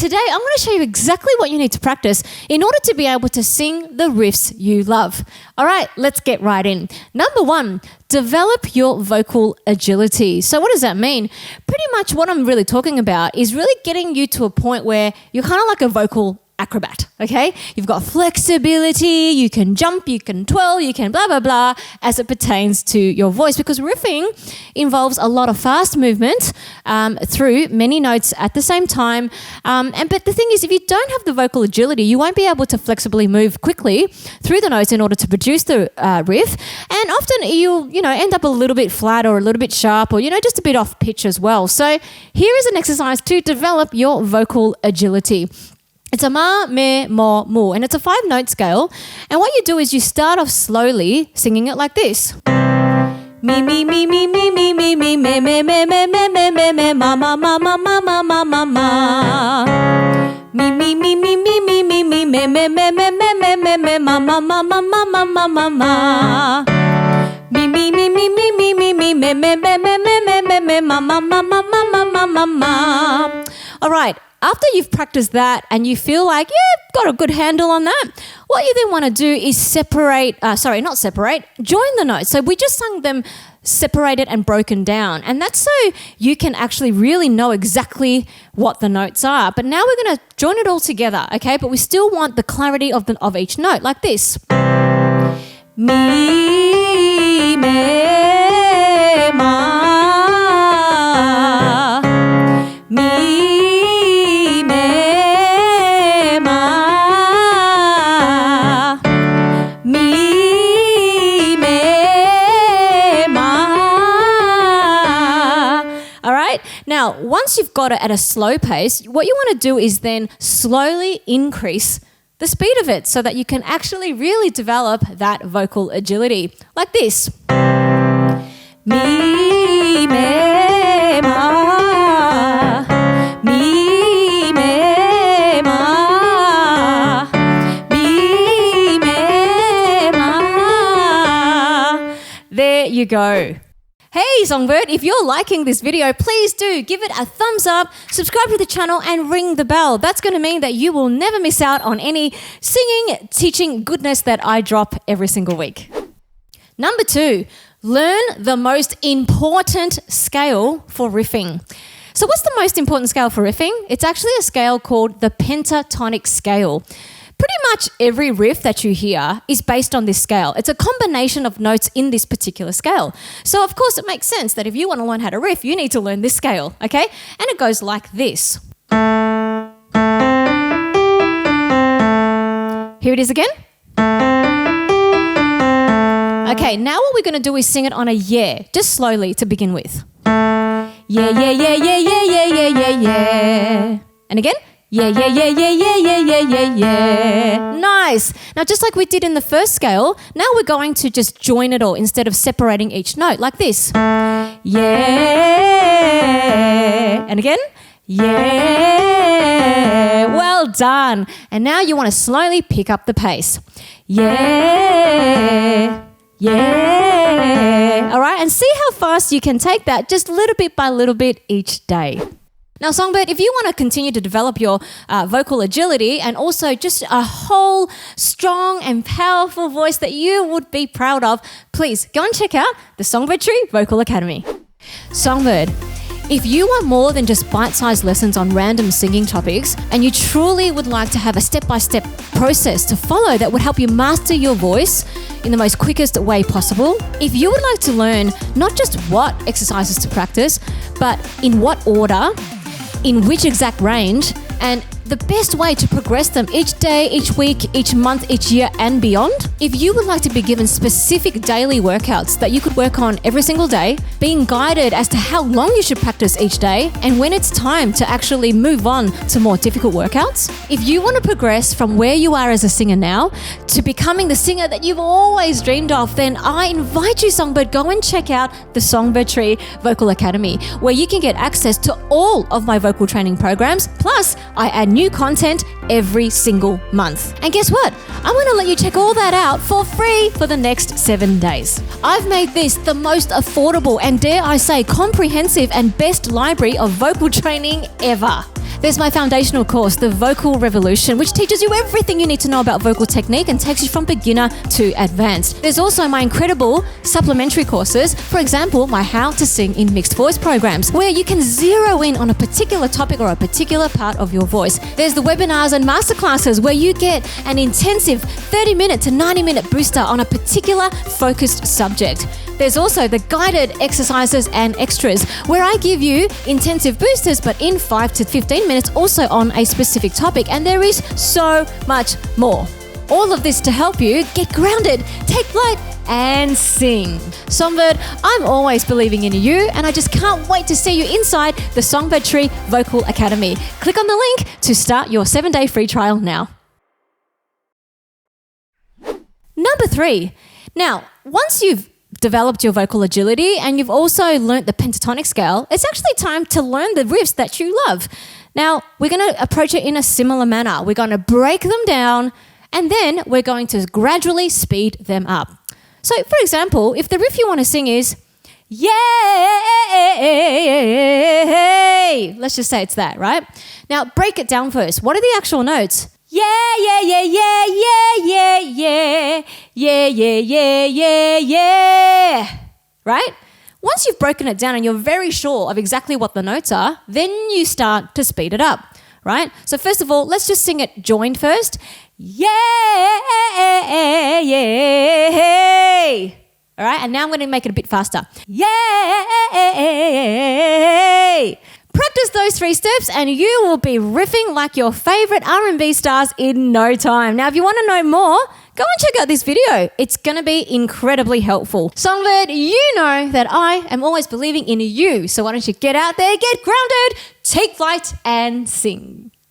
today I'm going to show you exactly what you need to practice in order to be able to sing the riffs you love. All right, let's get right in. Number 1, develop your vocal agility. So what does that mean? Pretty much what I'm really talking about is really getting you to a point where you're kind of like a vocal acrobat, okay? You've got flexibility, you can jump, you can twirl, you can blah, blah, blah, as it pertains to your voice, because riffing involves a lot of fast movement through many notes at the same time. But the thing is, if you don't have the vocal agility, you won't be able to flexibly move quickly through the notes in order to produce the riff. And often you'll, end up a little bit flat or a little bit sharp or, just a bit off pitch as well. So here is an exercise to develop your vocal agility. It's a ma, me, mo, mu, and it's a 5-note scale. And what you do is you start off slowly singing it like this. Me, me, me, me, me, me, me, me, me, me, me, me, me, me, me, me, ma, ma, ma, ma, ma, ma, ma, ma, ma. Me, me, me, me, me, me, me, me, me, me, me, me, me, me, me, me, ma, ma, ma, ma, ma, ma, ma, ma, ma. Me, me, me, me, me, me, me, me, me, me, me, me, me, me, me, ma, ma, ma, ma, ma, ma, ma, ma. All right. After you've practiced that and you feel like, got a good handle on that, what you then want to do is join the notes. So we just sung them separated and broken down. And that's so you can actually really know exactly what the notes are. But now we're going to join it all together, okay? But we still want the clarity of each note, like this. Me, me, ma. Me. Now, once you've got it at a slow pace, what you want to do is then slowly increase the speed of it so that you can actually really develop that vocal agility. Like this. Me, me, ma. Me, me, ma. Me, me, ma. There you go. Hey Songbird, if you're liking this video, please do give it a thumbs up, subscribe to the channel and ring the bell. That's going to mean that you will never miss out on any singing, teaching goodness that I drop every single week. Number 2, learn the most important scale for riffing. So what's the most important scale for riffing? It's actually a scale called the pentatonic scale. Pretty much every riff that you hear is based on this scale. It's a combination of notes in this particular scale. So of course it makes sense that if you want to learn how to riff, you need to learn this scale, okay? And it goes like this. Here it is again. Okay, now what we're going to do is sing it on a yeah, just slowly to begin with. Yeah, yeah, yeah, yeah, yeah, yeah, yeah, yeah, yeah. And again. Yeah, yeah, yeah, yeah, yeah, yeah, yeah, yeah, yeah. Nice. Now, just like we did in the first scale, now we're going to just join it all instead of separating each note like this. Yeah. And again. Yeah. Well done. And now you want to slowly pick up the pace. Yeah. Yeah. All right. And see how fast you can take that just little bit by little bit each day. Now, Songbird, if you want to continue to develop your vocal agility and also just a whole strong and powerful voice that you would be proud of, please go and check out the Songbird Tree Vocal Academy. Songbird, if you want more than just bite-sized lessons on random singing topics and you truly would like to have a step-by-step process to follow that would help you master your voice in the most quickest way possible, if you would like to learn not just what exercises to practice, but in what order, in which exact range, and the best way to progress them each day, each week, each month, each year, and beyond. If you would like to be given specific daily workouts that you could work on every single day, being guided as to how long you should practice each day, and when it's time to actually move on to more difficult workouts, if you want to progress from where you are as a singer now to becoming the singer that you've always dreamed of, then I invite you, Songbird, go and check out the Songbird Tree Vocal Academy, where you can get access to all of my vocal training programs, plus I add new content every single month. And guess what? I want to let you check all that out for free for the next 7 days. I've made this the most affordable and, dare I say, comprehensive and best library of vocal training ever. There's my foundational course, The Vocal Revolution, which teaches you everything you need to know about vocal technique and takes you from beginner to advanced. There's also my incredible supplementary courses, for example, my How to Sing in Mixed Voice programs, where you can zero in on a particular topic or a particular part of your voice. There's the webinars and masterclasses where you get an intensive 30-minute to 90-minute booster on a particular focused subject. There's also the guided exercises and extras, where I give you intensive boosters, but in 5 to 15 minutes, also on a specific topic. And there is so much more. All of this to help you get grounded, take flight, and sing. Songbird, I'm always believing in you, and I just can't wait to see you inside the Songbird Tree Vocal Academy. Click on the link to start your 7-day free trial now. Number 3. Now, once you've developed your vocal agility and you've also learnt the pentatonic scale, it's actually time to learn the riffs that you love. Now, we're going to approach it in a similar manner. We're going to break them down and then we're going to gradually speed them up. So, for example, if the riff you want to sing is, yay, let's just say it's that, right? Now, break it down first. What are the actual notes? Yeah, yeah, yeah, yeah, yeah, yeah, yeah, yeah, yeah, yeah, yeah, right? Once you've broken it down and you're very sure of exactly what the notes are, then you start to speed it up, right? So first of all, let's just sing it joined first. Yeah, yeah. All right, and now I'm going to make it a bit faster. Yeah. Practice those 3 steps and you will be riffing like your favorite R&B stars in no time. Now, if you want to know more, go and check out this video. It's going to be incredibly helpful. Songbird, you know that I am always believing in you. So why don't you get out there, get grounded, take flight and sing.